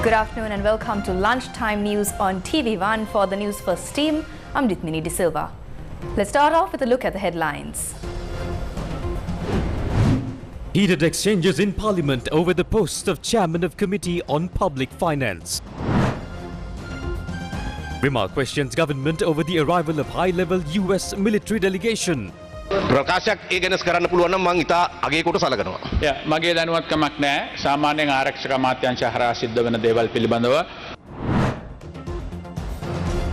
Good afternoon and welcome to Lunchtime News on TV1 for the Newsfirst team. I'm Ditmini De Silva. Let's start off with a look at the headlines. Heated exchanges in Parliament over the post of Chairman of Committee on Public Finance. Wimar questions government over the arrival of high-level US military delegation. ප්‍රකාශයක් ඒ ගැන කරන්න පුළුවන් නම් මම ඉතා අගයකට සලකනවා. මගේ දැනුවත්කමක් නැහැ. සාමාන්‍යයෙන් ආරක්ෂක අමාත්‍යාංශය හරහා සිද්ධ වෙන දේවල් පිළිබඳව.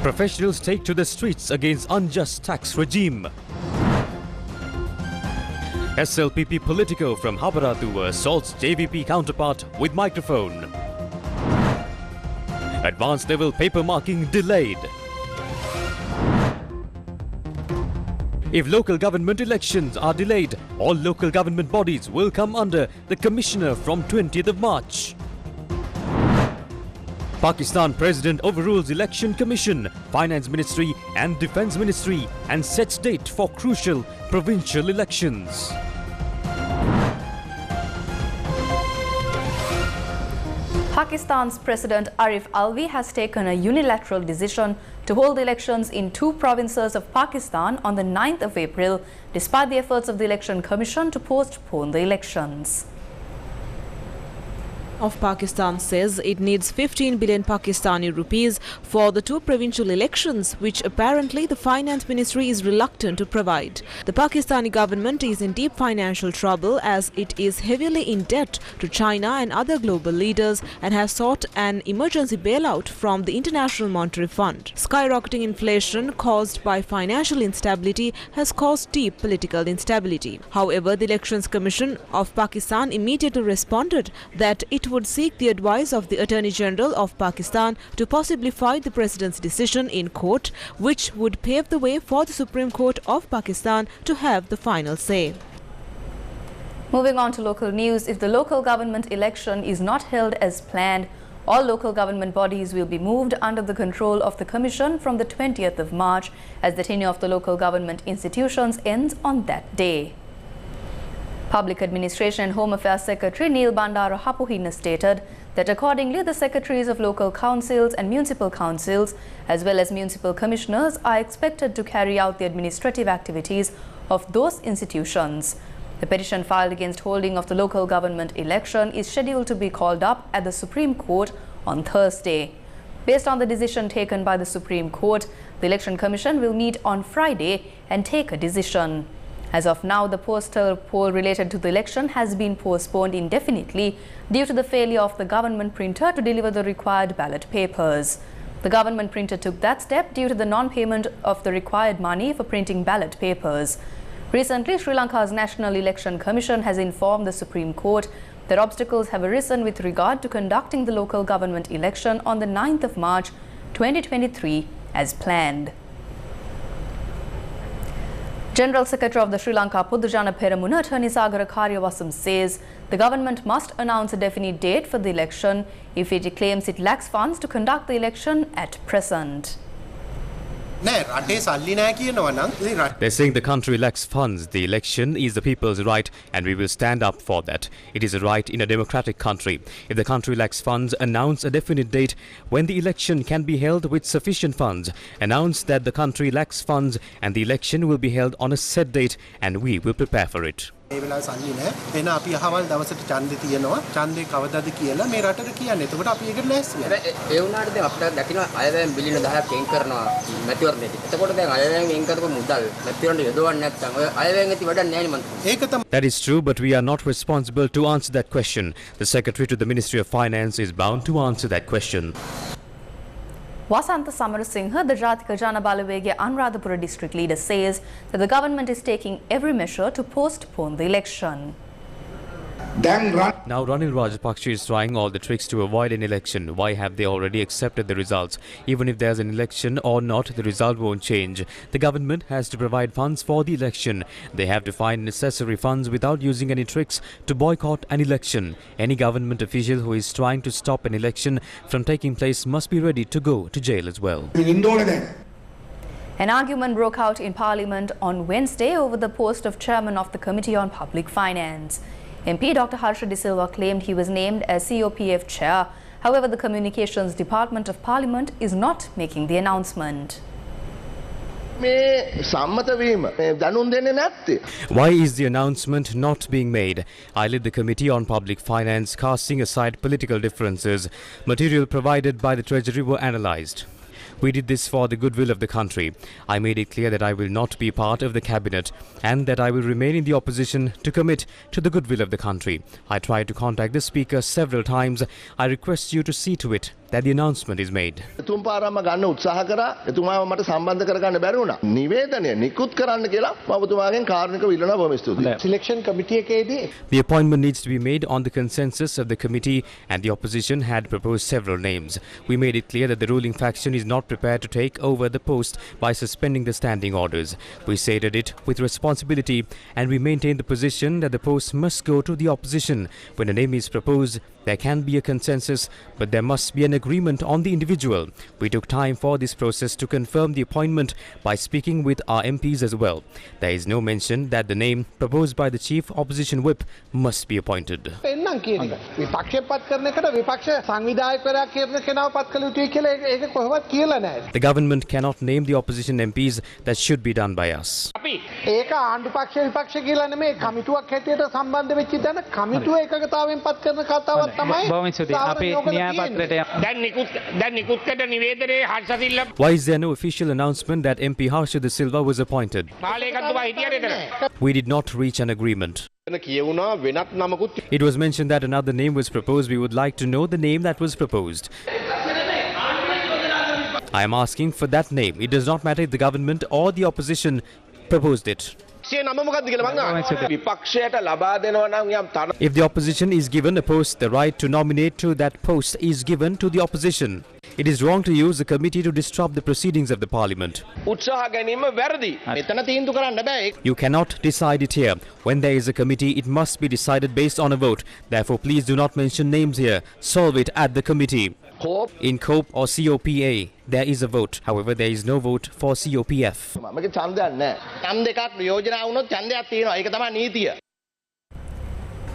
Professionals take to the streets against unjust tax regime. SLPP Politico from Habarathuwa assaults JVP counterpart with microphone. Advanced level paper marking delayed. If local government elections are delayed, all local government bodies will come under the Commissioner from 20th of March. Pakistan President overrules Election Commission, Finance Ministry and Defence Ministry and sets date for crucial provincial elections. Pakistan's President Arif Alvi has taken a unilateral decision to hold elections in 2 provinces of Pakistan on the 9th of April, despite the efforts of the Election Commission to postpone the elections. Of Pakistan says it needs 15 billion Pakistani rupees for the 2 provincial elections, which apparently the Finance Ministry is reluctant to provide. The Pakistani government is in deep financial trouble as it is heavily in debt to China and other global leaders and has sought an emergency bailout from the International Monetary Fund. Skyrocketing inflation caused by financial instability has caused deep political instability. However, the Elections Commission of Pakistan immediately responded that it would seek the advice of the Attorney General of Pakistan to possibly fight the President's decision in court, which would pave the way for the Supreme Court of Pakistan to have the final say. Moving on to local news, if the local government election is not held as planned, all local government bodies will be moved under the control of the Commission from the 20th of March as the tenure of the local government institutions ends on that day. Public Administration and Home Affairs Secretary Neil Bandara Hapuhina stated that accordingly the secretaries of local councils and municipal councils as well as municipal commissioners are expected to carry out the administrative activities of those institutions. The petition filed against holding of the local government election is scheduled to be called up at the Supreme Court on Thursday. Based on the decision taken by the Supreme Court, the Election Commission will meet on Friday and take a decision. As of now, the postal poll related to the election has been postponed indefinitely due to the failure of the government printer to deliver the required ballot papers. The government printer took that step due to the non-payment of the required money for printing ballot papers. Recently, Sri Lanka's National Election Commission has informed the Supreme Court that obstacles have arisen with regard to conducting the local government election on the 9th of March 2023 as planned. General Secretary of the Sri Lanka Pudujana Peramuna, Attorney Sagara Karyawasam says the government must announce a definite date for the election if it claims it lacks funds to conduct the election at present. They're saying the country lacks funds. The election is the people's right and we will stand up for that. It is a right in a democratic country. If the country lacks funds, announce a definite date when the election can be held with sufficient funds. Announce that the country lacks funds and the election will be held on a set date and we will prepare for it. ඒ වෙලාවේ සල්ලි නැහැ. එහෙනම් අපි අහවල් දවසට ඡන්දේ තියෙනවා. ඡන්දේ කවදාද කියලා මේ රටට කියන්නේ. එතකොට අපි ඒකට ලෑස්ති වෙනවා. ඒ වුණාට දැන් අපිට දකින්න අයවැයෙන් බිලියන 10ක් වෙන් කරනවා මැතිවරණයට. එතකොට දැන් අයවැයෙන් වෙන් කරපු මුදල් මැතිවරණයට යොදවන්නේ නැත්නම් ඔය අයවැයෙන් ඇති වැඩක් නැහැ නේ මන්ත්‍රී. ඒක තමයි. That is true, but we are not responsible to answer that question. The Secretary to the Ministry of Finance is bound to answer that question. Wasantha Samarasinghe, the Jatika Jana Balawege Anuradhapura district leader, says that the government is taking every measure to postpone the election. Now Ranil Rajapaksa is trying all the tricks to avoid an election. Why have they already accepted the results? Even if there's an election or not, the result won't change. The government has to provide funds for the election. They have to find necessary funds without using any tricks to boycott an election. Any government official who is trying to stop an election from taking place must be ready to go to jail as well. An argument broke out in Parliament on Wednesday over the post of Chairman of the Committee on Public Finance. MP Dr. Harsha De Silva claimed he was named as COPF Chair However, the Communications Department of Parliament is not making the announcement. මේ සම්මත වීම දැනුම් දෙන්නේ නැත්තේ. Why is the announcement not being made? I led the Committee on Public Finance, casting aside political differences. Material provided by the Treasury were analysed. We did this for the goodwill of the country. I made it clear that I will not be part of the cabinet and that I will remain in the opposition to commit to the goodwill of the country. I tried to contact the Speaker several times. I request you to see to it that the announcement is made. තුන් පාරක්ම ගන්න උත්සාහ කරා. එතුමාව මට සම්බන්ධ කරගන්න බැරි වුණා. නිවේදනය නිකුත් කරන්න කියලා මම ඔබතුමාගෙන් කාරුණිකව ඉල්ලනවා. බොහොම ස්තුතියි. සිලෙක්ෂන් කමිටි එකේදී The appointment needs to be made on the consensus of the committee, and the opposition had proposed several names. We made it clear that the ruling faction is not prepared to take over the post by suspending the standing orders. We stated it with responsibility, and we maintain the position that the post must go to the opposition. When a name is proposed, there can be a consensus, but there must be an agreement on the individual. We took time for this process to confirm the appointment by speaking with our MPs as well. There is no mention that the name proposed by the chief opposition whip must be appointed. එන්නම් කියන එක. විපක්ෂය පත් කරන එකට විපක්ෂ සංවිධායකවරයා කියන කෙනාව පත් කළ යුතුයි කියලා ඒක කොහොමවත් කියලා නැහැ. The government cannot name the opposition MPs. That should be done by us. ඒක ආණ්ඩු පක්ෂ විපක්ෂ කියලා නෙමෙයි කමිටුවක් හැටියට සම්බන්ධ වෙච්ච තැන කමිටුව එකගතාවෙන් පත් කරන කතාවක් තමයි. Why is there no official announcement that MP Harsha De Silva was appointed? We did not reach an agreement. It was mentioned that another name was proposed. We would like to know the name that was proposed. I am asking for that name. It does not matter if the government or the opposition proposed it. If the opposition is given a post, the right to nominate to that post is given to the opposition. It is wrong to use the committee to disrupt the proceedings of the parliament. You cannot decide it here. When there is a committee, it must be decided based on a vote. Therefore, please do not mention names here. Solve it at the committee. In COPE or COPA, there is a vote. However, there is no vote for COPF.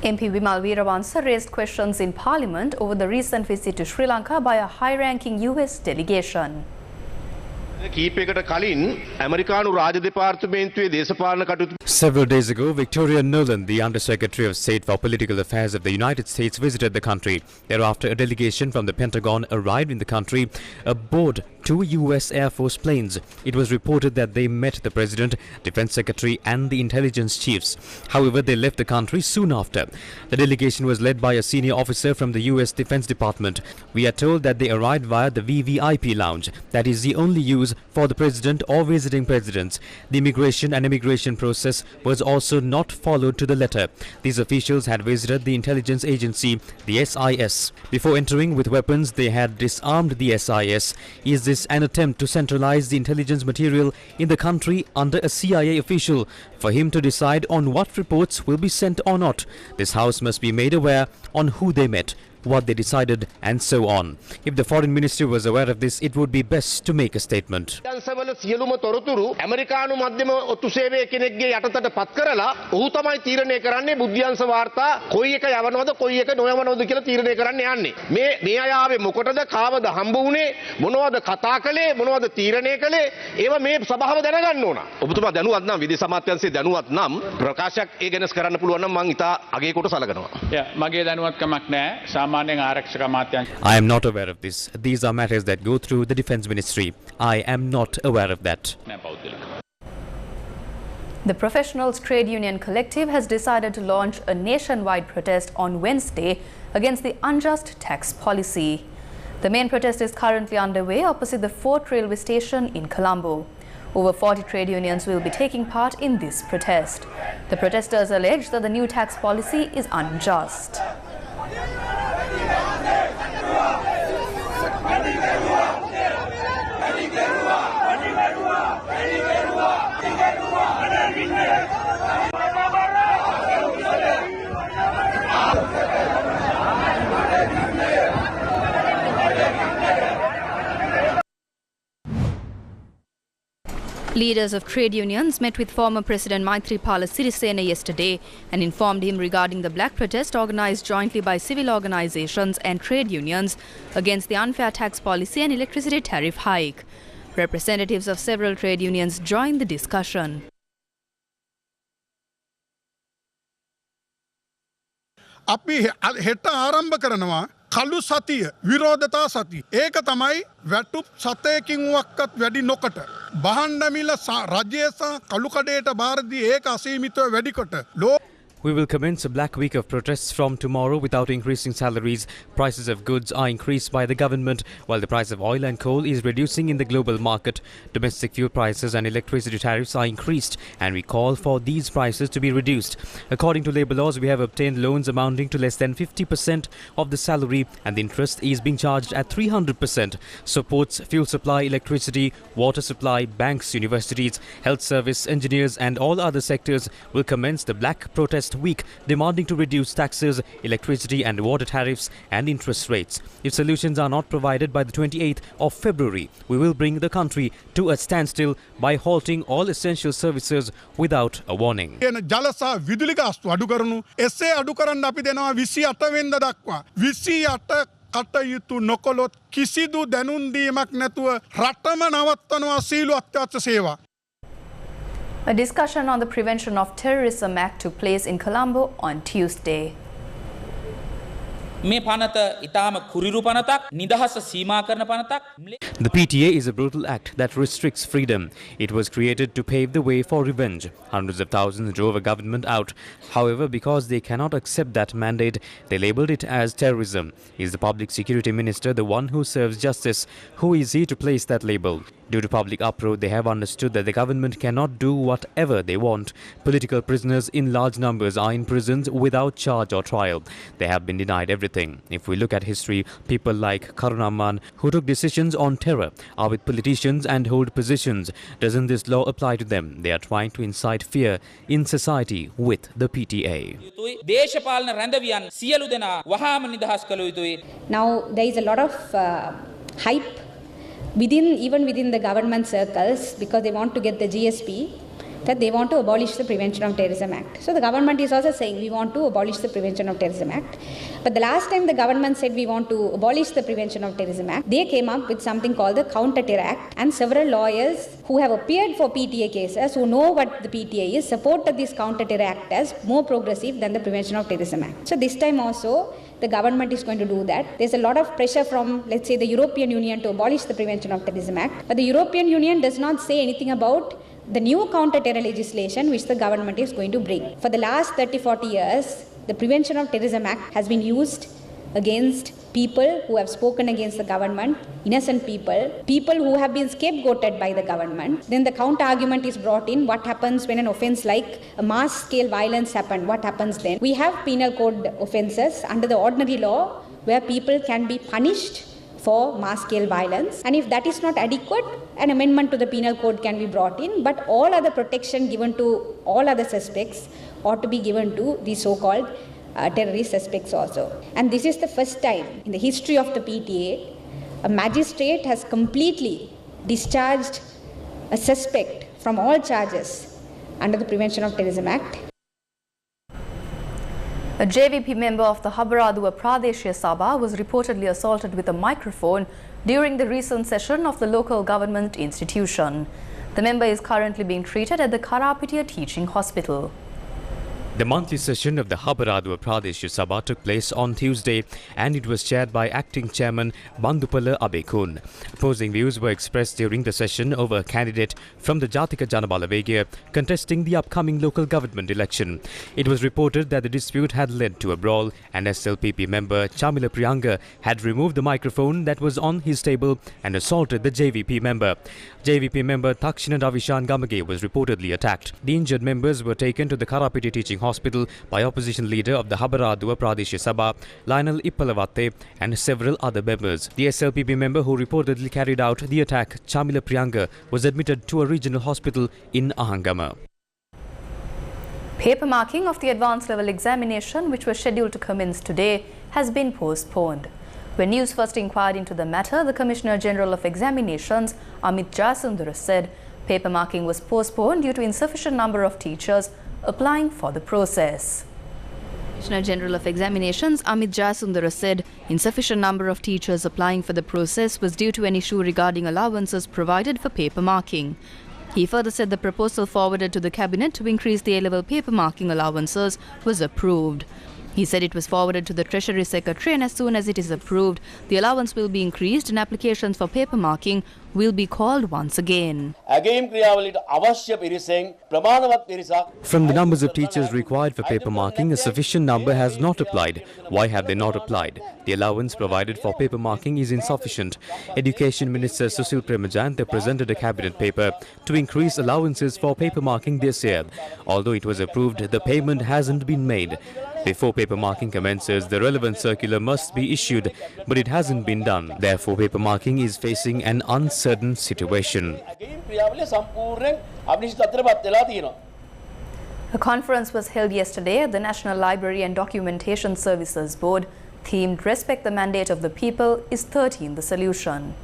MP Vimal Weerawansa raised questions in Parliament over the recent visit to Sri Lanka by a high-ranking US delegation. Several days ago, Victoria Nolan, the Under-Secretary of State for Political Affairs of the United States, visited the country. Thereafter, a delegation from the Pentagon arrived in the country aboard 2 US Air Force planes. It was reported that they met the President, Defense Secretary and the intelligence chiefs. However, they left the country soon after. The delegation was led by a senior officer from the US Defense Department. We are told that they arrived via the VVIP lounge. That is the only use for the President or visiting presidents. The immigration and immigration process was also not followed to the letter. These officials had visited the intelligence agency, the SIS. Before entering with weapons, they had disarmed the SIS. Is this an attempt to centralize the intelligence material in the country under a CIA official for him to decide on what reports will be sent or not? This House must be made aware on who they met, what they decided and so on. If the foreign ministry was aware of this, it would be best to make a statement. I am not aware of this. These are matters that go through the Defence Ministry. I am not aware of that. The Professionals Trade Union Collective has decided to launch a nationwide protest on Wednesday against the unjust tax policy. The main protest is currently underway opposite the Fort Railway Station in Colombo. Over 40 trade unions will be taking part in this protest. The protesters allege that the new tax policy is unjust. Leaders of trade unions met with former President Maithripala Sirisena yesterday and informed him regarding the black protest organised jointly by civil organisations and trade unions against the unfair tax policy and electricity tariff hike. Representatives of several trade unions joined the discussion. අපි හෙට ආරම්භ කරනවා කළු සතිය විරෝධතා සතිය. ඒක තමයි වැටුප් සතයකින් වක්වත් වැඩි නොකට. බහන්න මිල රජය සහ කළු කඩේට බාර දී ඒක අසීමිතව වැඩිකොට. We will commence a black week of protests from tomorrow without increasing salaries. Prices of goods are increased by the government, while the price of oil and coal is reducing in the global market. Domestic fuel prices and electricity tariffs are increased, and we call for these prices to be reduced. According to labour laws, we have obtained loans amounting to less than 50% of the salary, and the interest is being charged at 300%. So ports, fuel supply, electricity, water supply, banks, universities, health service, engineers and all other sectors will commence the black protest week, demanding to reduce taxes, electricity and water tariffs and interest rates. If solutions are not provided by the 28th of February, we will bring the country to a standstill by halting all essential services without a warning. ජල සහ විදුලි ගාස්තු අඩු කරනු එසේ අඩු කරන්න අපි දෙනවා 28 වෙනිදා දක්වා 28 කටයුතු නොකළොත් කිසිදු දැනුම් දීමක් නැතුව රටම නවත්තනවා සීල අත්‍යවශ්‍ය සේවා. A discussion on the Prevention of Terrorism Act took place in Colombo on Tuesday. මේ පනත ඊටාම කුරිරු පනතක් නිදහස සීමා කරන පනතක්. The PTA is a brutal act that restricts freedom. It was created to pave the way for revenge. Hundreds of thousands drove a government out. However, because they cannot accept that mandate, they labelled it as terrorism. Is the Public Security Minister the one who serves justice? Who is he to place that label? Due to public uproar, they have understood that the government cannot do whatever they want. Political prisoners in large numbers are in prisons without charge or trial. They have been denied everything. If we look at history, people like Karunaman, who took decisions on terror, are with politicians and hold positions. Doesn't this law apply to them? They are trying to incite fear in society with the PTA. Now, there is a lot of hype even within the government circles, because they want to get the GSP, that they want to abolish the Prevention of Terrorism Act. So the government is also saying we want to abolish the Prevention of Terrorism Act. But the last time the government said we want to abolish the Prevention of Terrorism Act, they came up with something called the Counter Terror Act, and several lawyers who have appeared for PTA cases, who know what the PTA is, supported this Counter Terror Act as more progressive than the Prevention of Terrorism Act. So this time also, the government is going to do that. There's a lot of pressure from, let's say, the European Union to abolish the Prevention of Terrorism Act. But the European Union does not say anything about the new counter-terror legislation which the government is going to bring. For the last 30-40 years, the Prevention of Terrorism Act has been used against people who have spoken against the government, innocent people, people who have been scapegoated by the government. Then the counter-argument is brought in. What happens when an offence like a mass-scale violence happened? What happens then? We have penal code offences under the ordinary law where people can be punished for mass-scale violence. And if that is not adequate, an amendment to the penal code can be brought in. But all other protection given to all other suspects ought to be given to the so-called terrorist suspects also. And this is the first time in the history of the PTA a magistrate has completely discharged a suspect from all charges under the Prevention of Terrorism Act. A JVP member of the Habaradua Pradeshya Sabha was reportedly assaulted with a microphone during the recent session of the local government institution. The member is currently being treated at the Karapitiya Teaching Hospital. The monthly session of the Habaradua Pradeshya Sabha took place on Tuesday, and it was chaired by Acting Chairman Bandupala Abekun. Opposing views were expressed during the session over a candidate from the Jatika Janabala Vegya contesting the upcoming local government election. It was reported that the dispute had led to a brawl, and SLPP member Chamila Priyanga had removed the microphone that was on his table and assaulted the JVP member. JVP member Takshina Davishan Gamage was reportedly attacked. The injured members were taken to the Karapitiya Teaching Hospital by opposition leader of the Habaradua Pradeshya Sabha, Lionel Ippalavatte, and several other members. The SLPP member who reportedly carried out the attack, Chamila Priyanga, was admitted to a regional hospital in Ahangama. Paper marking of the advanced level examination, which was scheduled to commence today, has been postponed. When Newsfirst inquired into the matter, the Commissioner General of Examinations, Amit Jasundara, said Paper marking was postponed due to insufficient number of teachers applying for the process. Commissioner General of Examinations Amit Jayasundara said insufficient number of teachers applying for the process was due to an issue regarding allowances provided for paper marking. He further said the proposal forwarded to the Cabinet to increase the A-level paper marking allowances was approved. He said it was forwarded to the Treasury Secretary and as soon as it is approved, the allowance will be increased and applications for paper marking will be called once again. From the numbers of teachers required for paper marking, a sufficient number has not applied. Why have they not applied? The allowance provided for paper marking is insufficient. Education Minister Susil Premajantha presented a cabinet paper to increase allowances for paper marking this year. Although it was approved, the payment hasn't been made. Before paper marking commences, the relevant circular must be issued, but it hasn't been done. Therefore, paper marking is facing an uncertain situation. A conference was held yesterday at the National Library and Documentation Services Board, themed Respect the Mandate of the People is 13 the solution.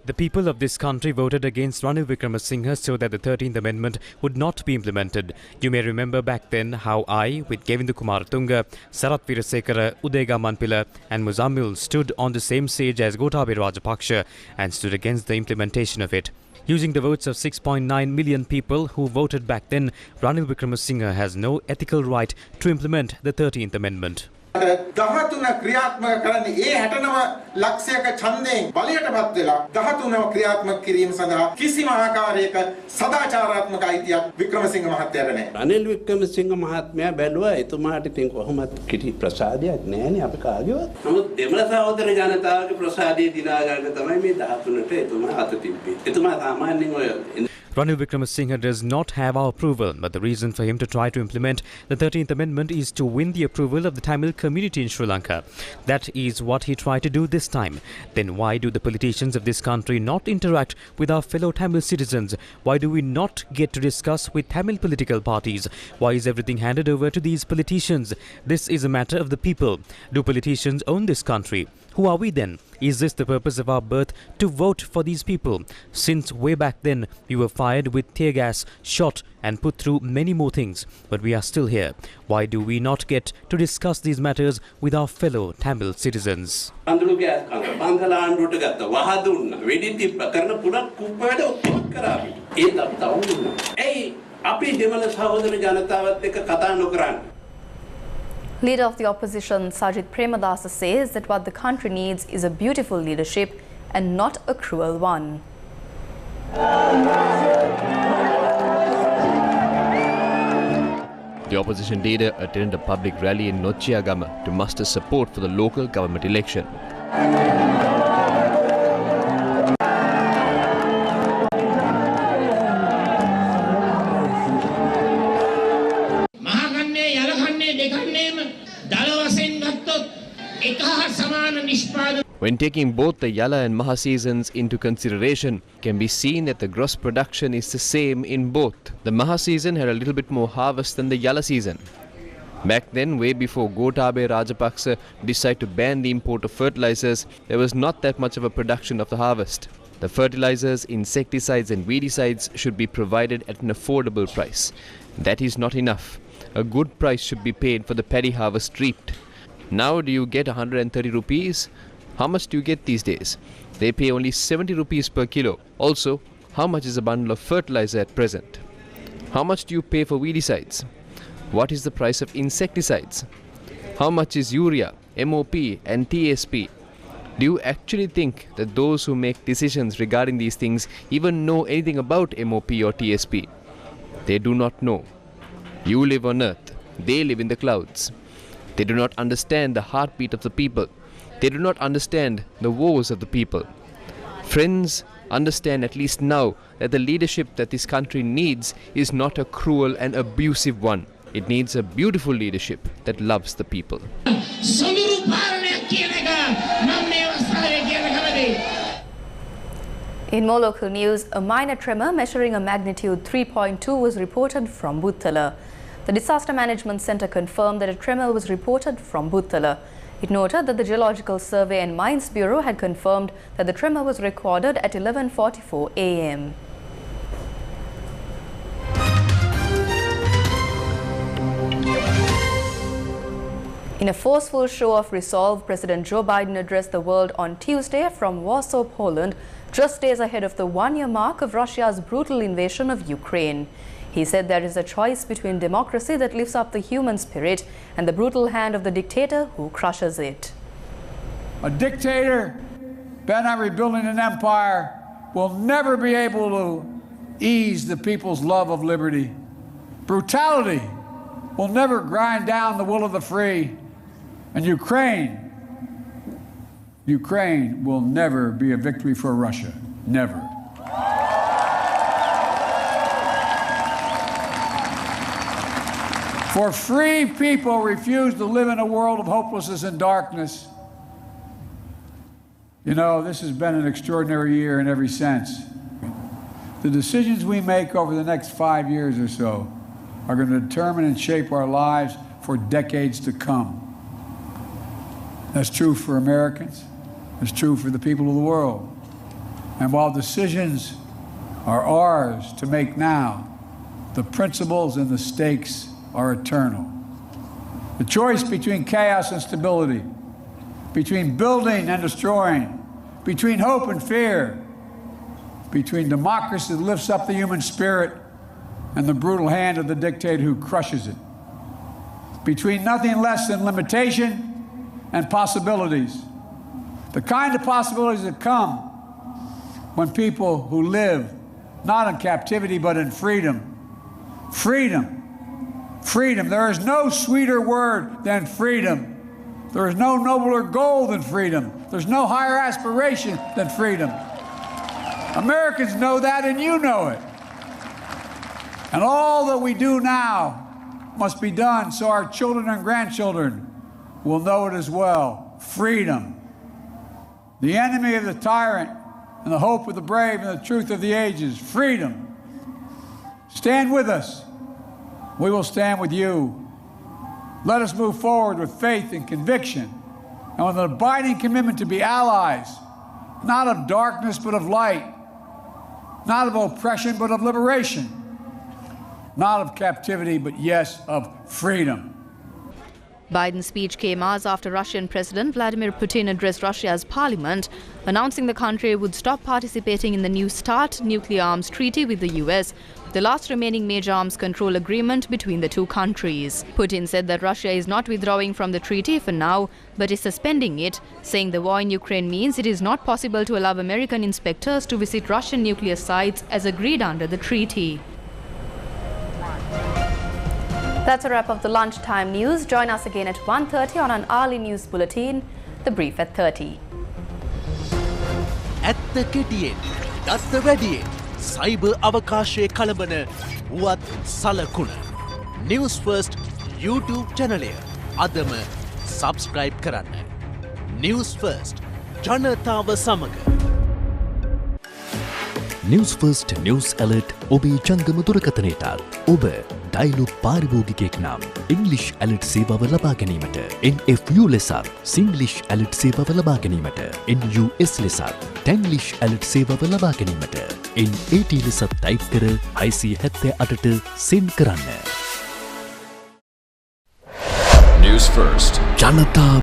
The people of this country voted against Ranil Wickremesinghe so that the 13th Amendment would not be implemented. You may remember back then how I, with Govinda Kumaratunga, Sarath Virasekara, Udega Manpila and Muzammil stood on the same stage as Gotabaya Rajapaksa and stood against the implementation of it. Using the votes of 6.9 million people who voted back then, Ranil Wickremesinghe has no ethical right to implement the 13th Amendment. ක්‍රියාත්මක කරන්නේ ඒ 69 ලක්ෂයක ඡන්දයෙන් බලයටපත් වෙලා 13ව ක්‍රියාත්මක කිරීම සඳහා කිසිම ආකාරයක සදාචාරාත්මක අයිතියක් වික්‍රමසිංහ මහත්තයාට නැහැ. රනිල් වික්‍රමසිංහ මහත්මයා බැලුවා එතුමාට ඉතින් කොහොමද කිසි ප්‍රසාදයක් නැහැනේ අපි කාගේවත්. නමුත් දෙමළ සහෝදර ජනතාවගේ ප්‍රසාදය දිනා ගන්න තමයි මේ 13ට එතුමා අත තිබ්බේ. එතුමා සාමාන්‍යයෙන් ඔය Ranil Wickremesinghe does not have our approval, but the reason for him to try to implement the 13th Amendment is to win the approval of the Tamil community in Sri Lanka. That is what he tried to do this time. Then why do the politicians of this country not interact with our fellow Tamil citizens? Why do we not get to discuss with Tamil political parties? Why is everything handed over to these politicians? This is a matter of the people. Do politicians own this country? Who are we then? Is this the purpose of our birth, to vote for these people? Since way back then, we were fired with tear gas, shot and put through many more things. But we are still here. Why do we not get to discuss these matters with our fellow Tamil citizens? Leader of the opposition Sajith Premadasa says that what the country needs is a beautiful leadership and not a cruel one. The opposition leader attended a public rally in Nochiagama to muster support for the local government election. When taking both the Yala and Maha seasons into consideration, can be seen that the gross production is the same in both. The Maha season had a little bit more harvest than the Yala season. Back then, way before Gotabaya Rajapaksa decided to ban the import of fertilizers, there was not that much of a production of the harvest. The fertilizers, insecticides and weedicides should be provided at an affordable price. That is not enough. A good price should be paid for the paddy harvest reaped. Now do you get 130 rupees? How much do you get these days? They pay only 70 rupees per kilo. Also, how much is a bundle of fertilizer at present? How much do you pay for weedicides? What is the price of insecticides? How much is urea, MOP and TSP? Do you actually think that those who make decisions regarding these things even know anything about MOP or TSP? They do not know. You live on earth. They live in the clouds. They do not understand the heartbeat of the people. They do not understand the woes of the people. Friends, understand at least now that the leadership that this country needs is not a cruel and abusive one. It needs a beautiful leadership that loves the people. In more local news, a minor tremor measuring a magnitude 3.2 was reported from Buttala. The Disaster Management Centre confirmed that a tremor was reported from Buttala. It noted that the Geological Survey and Mines Bureau had confirmed that the tremor was recorded at 11:44 a.m. In a forceful show of resolve, President Joe Biden addressed the world on Tuesday from Warsaw, Poland, just days ahead of the one-year mark of Russia's brutal invasion of Ukraine. He said there is a choice between democracy that lifts up the human spirit and the brutal hand of the dictator who crushes it. A dictator bent on rebuilding an empire will never be able to ease the people's love of liberty. Brutality will never grind down the will of the free. And Ukraine will never be a victory for Russia. Never. For free people refuse to live in a world of hopelessness and darkness. You know, this has been an extraordinary year in every sense. The decisions we make over the next 5 years or so are going to determine and shape our lives for decades to come. That's true for Americans. It's true for the people of the world. And while decisions are ours to make now, the principles and the stakes are eternal. The choice between chaos and stability, between building and destroying, between hope and fear, between democracy that lifts up the human spirit and the brutal hand of the dictator who crushes it, between nothing less than limitation and possibilities. The kind of possibilities that come when people who live not in captivity but in freedom. Freedom. Freedom. There is no sweeter word than freedom. There is no nobler goal than freedom. There's no higher aspiration than freedom. Americans know that, and you know it. And all that we do now must be done so our children and grandchildren will know it as well. Freedom. The enemy of the tyrant and the hope of the brave and the truth of the ages. Freedom. Stand with us. We will stand with you. Let us move forward with faith and conviction and with an abiding commitment to be allies, not of darkness but of light, not of oppression but of liberation, not of captivity but yes, of freedom. Biden's speech came hours after Russian President Vladimir Putin addressed Russia's parliament, announcing the country would stop participating in the New START nuclear arms treaty with the US, the last remaining major arms control agreement between the two countries. Putin said that Russia is not withdrawing from the treaty for now, but is suspending it, saying the war in Ukraine means it is not possible to allow American inspectors to visit Russian nuclear sites as agreed under the treaty. That's a wrap of the lunchtime news. Join us again at 1:30 on an hourly news bulletin, The Brief at 30. ඇත්ත කෙටියෙන්, දත්ත වැඩියෙන්, cyber අවකාශයේ කලබන වුවත් සලකුණ. News First YouTube channel අදම subscribe කරන්න. News First ජනතාව සමග. News First News Alert ඔබේ ජංගම දුරකථනයට ඔබ ඩයිලොග් පාරිභෝගිකයෙක් නම් English Alert සේවාව ලබා ගැනීමට NFU ලෙසත් Singlish Alert සේවාව ලබා ගැනීමට NUS ලෙසත් Tanglish Alert සේවාව ලබා ගැනීමට NAT ලෙසත් ටයිප් කර 678ට සෙන්ඩ් කරන්න. News First ජනතා